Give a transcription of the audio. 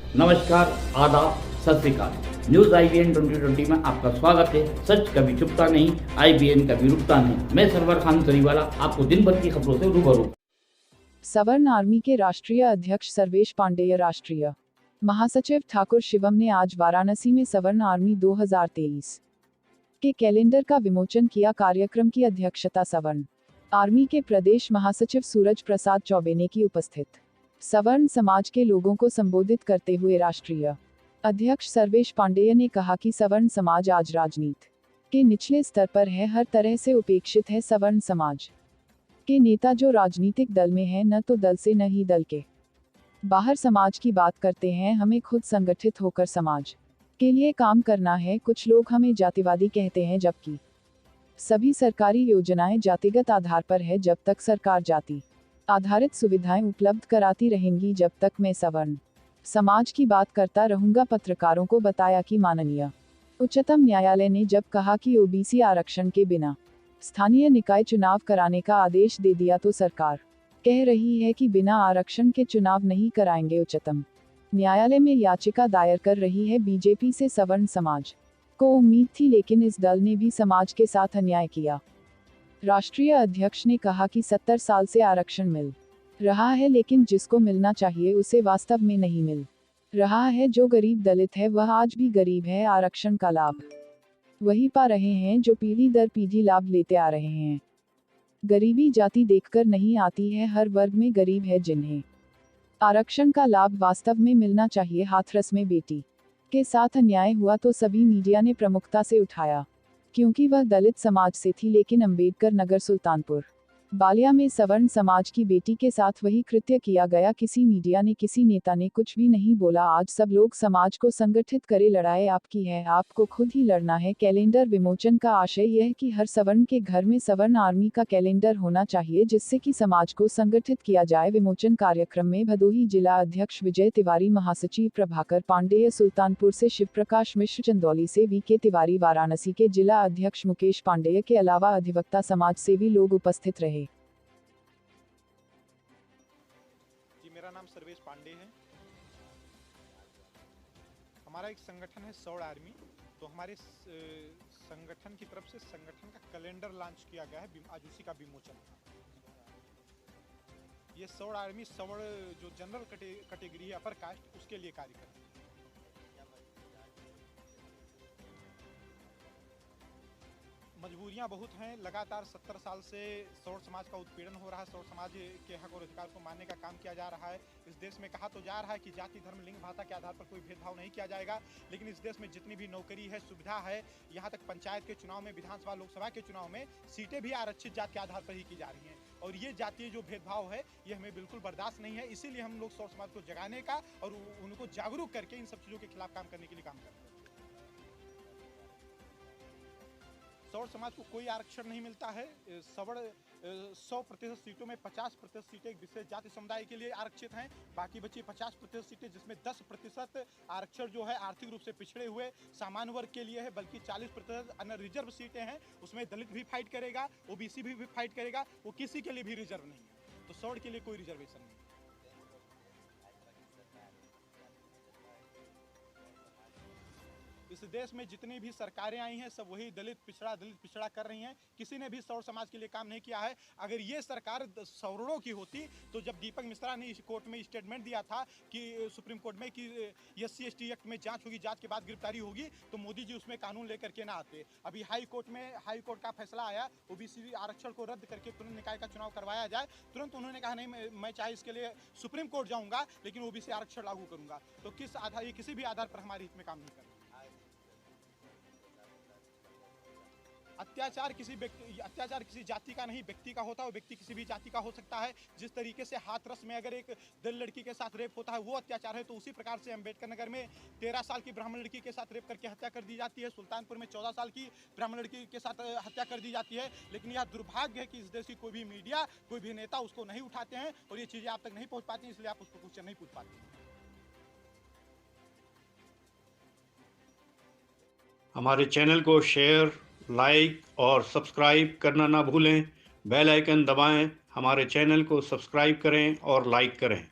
नमस्कार, आदाब, सत श्री अकाल। न्यूज IBN 2020 में आपका स्वागत है। सच कभी छुपता नहीं, IBN कभी रुकता नहीं। मैं सरवर खान तरीवाला आपको दिन भर की खबरों से रूबरू। सवर्ण आर्मी के राष्ट्रीय अध्यक्ष सर्वेश पांडेय, राष्ट्रीय महासचिव ठाकुर शिवम ने आज वाराणसी में सवर्ण आर्मी 2023 के कैलेंडर का विमोचन किया। कार्यक्रम की अध्यक्षता सवर्ण आर्मी के प्रदेश महासचिव सूरज प्रसाद चौबे ने की। उपस्थित सवर्ण समाज के लोगों को संबोधित करते हुए राष्ट्रीय अध्यक्ष सर्वेश पांडेय ने कहा कि सवर्ण समाज आज राजनीति के निचले स्तर पर है, हर तरह से उपेक्षित है। सवर्ण समाज के नेता जो राजनीतिक दल में हैं, न तो दल से न ही दल के बाहर समाज की बात करते हैं। हमें खुद संगठित होकर समाज के लिए काम करना है। कुछ लोग हमें जातिवादी कहते हैं, जबकि सभी सरकारी योजनाएं जातिगत आधार पर है। जब तक सरकार जाति आधारित सुविधाएं उपलब्ध कराती रहेंगी, जब तक मैं सवर्ण समाज की बात करता रहूंगा। पत्रकारों को बताया कि माननीय उच्चतम न्यायालय ने जब कहा कि OBC आरक्षण के बिना स्थानीय निकाय चुनाव कराने का आदेश दे दिया, तो सरकार कह रही है कि बिना आरक्षण के चुनाव नहीं कराएंगे। उच्चतम न्यायालय में याचिका दायर कर रही है बीजेपी से। सवर्ण समाज को उम्मीद थी, लेकिन इस दल ने भी समाज के साथ अन्याय किया। राष्ट्रीय अध्यक्ष ने कहा कि 70 साल से आरक्षण मिल रहा है, लेकिन जिसको मिलना चाहिए उसे वास्तव में नहीं मिल रहा है। जो गरीब दलित है वह आज भी गरीब है। आरक्षण का लाभ वही पा रहे हैं जो पीढ़ी दर पीढ़ी लाभ लेते आ रहे हैं। गरीबी जाति देखकर नहीं आती है, हर वर्ग में गरीब है जिन्हें आरक्षण का लाभ वास्तव में मिलना चाहिए। हाथरस में बेटी के साथ अन्याय हुआ तो सभी मीडिया ने प्रमुखता से उठाया, क्योंकि वह दलित समाज से थी। लेकिन अंबेडकर नगर सुल्तानपुर बालिया में सवर्ण समाज की बेटी के साथ वही कृत्य किया गया। किसी मीडिया ने, किसी नेता ने कुछ भी नहीं बोला। आज सब लोग समाज को संगठित करे। लड़ाई आपकी है, आपको खुद ही लड़ना है। कैलेंडर विमोचन का आशय यह है कि हर सवर्ण के घर में सवर्ण आर्मी का कैलेंडर होना चाहिए, जिससे कि समाज को संगठित किया जाए। विमोचन कार्यक्रम में भदोही जिला अध्यक्ष विजय तिवारी, महासचिव प्रभाकर पांडेय सुल्तानपुर से, शिव प्रकाश मिश्र चंदौली से, VK तिवारी वाराणसी के, जिला अध्यक्ष मुकेश पांडेय के अलावा अधिवक्ता, समाज सेवी लोग उपस्थित रहे। मेरा नाम सर्वेश पांडे है। हमारा एक संगठन है सवर्ण आर्मी। तो हमारे संगठन की तरफ से संगठन का कैलेंडर लॉन्च किया गया है, आज उसी का विमोचन था। ये सवर्ण आर्मी सवर्ण जो जनरल कैटेगरी है, अपर कास्ट, उसके लिए कार्य करती है। मजबूरियां बहुत हैं। लगातार 70 साल से सवर्ण समाज का उत्पीड़न हो रहा है। सवर्ण समाज के हक और अधिकार को मानने का काम किया जा रहा है। इस देश में कहा तो जा रहा है कि जाति, धर्म, लिंग, भाषा के आधार पर कोई भेदभाव नहीं किया जाएगा, लेकिन इस देश में जितनी भी नौकरी है, सुविधा है, यहाँ तक पंचायत के चुनाव में, विधानसभा, लोकसभा के चुनाव में सीटें भी आरक्षित जाति के आधार पर ही की जा रही हैं। और ये जातीय जो भेदभाव है, ये हमें बिल्कुल बर्दाश्त नहीं है। इसीलिए हम लोग सवर्ण समाज को जगाने का और उनको जागरूक करके इन सब चीज़ों के खिलाफ काम करने के लिए काम करते हैं। सवर्ण समाज को कोई आरक्षण नहीं मिलता है। सवर्ण 100% सीटों में 50% सीटें एक विशेष जाति समुदाय के लिए आरक्षित हैं। बाकी बची 50% सीटें, जिसमें 10% आरक्षण जो है आर्थिक रूप से पिछड़े हुए सामान्य वर्ग के लिए है, बल्कि 40% अन्य रिजर्व सीटें हैं। उसमें दलित भी फाइट करेगा, OBC भी फाइट करेगा। वो किसी के लिए भी रिजर्व नहीं है। तो सवर्ण के लिए कोई रिजर्वेशन नहीं है। इस देश में जितनी भी सरकारें आई हैं, सब वही दलित पिछड़ा कर रही हैं। किसी ने भी सवर्ण समाज के लिए काम नहीं किया है। अगर ये सरकार सवर्णों की होती, तो जब दीपक मिश्रा ने इस कोर्ट में स्टेटमेंट दिया था कि सुप्रीम कोर्ट में कि SC/ST एक्ट में जांच होगी, जांच के बाद गिरफ्तारी होगी, तो मोदी जी उसमें कानून लेकर के ना आते। अभी हाई कोर्ट का फैसला आया, OBC आरक्षण को रद्द करके तुरंत निकाय का चुनाव करवाया जाए। तुरंत उन्होंने कहा नहीं, मैं चाहे इसके लिए सुप्रीम कोर्ट जाऊंगा, लेकिन OBC आरक्षण लागू करूंगा। तो किस आधार, ये किसी भी आधार पर हमारे हित में काम नहीं कर रहा। अत्याचार किसी जाति का नहीं, व्यक्ति का होता है। वो व्यक्ति किसी भी जाति का हो सकता है। जिस तरीके से हाथरस में अगर एक दलित लड़की के साथ रेप होता है, वो अत्याचार है, तो उसी प्रकार से अंबेडकर नगर में 13 साल की ब्राह्मण लड़की के साथ रेप करके हत्या कर दी जाती है। सुल्तानपुर में 14 साल की ब्राह्मण लड़की के साथ हत्या कर दी जाती है। लेकिन यह दुर्भाग्य है कि इस देश की कोई भी मीडिया, कोई भी नेता उसको नहीं उठाते हैं और ये चीज़ें आप तक नहीं पहुँच पाती, इसलिए आप उसको क्वेश्चन नहीं पूछ पाते। हमारे चैनल को शेयर, लाइक और सब्सक्राइब करना ना भूलें। बेल आइकन दबाएं, हमारे चैनल को सब्सक्राइब करें और लाइक करें।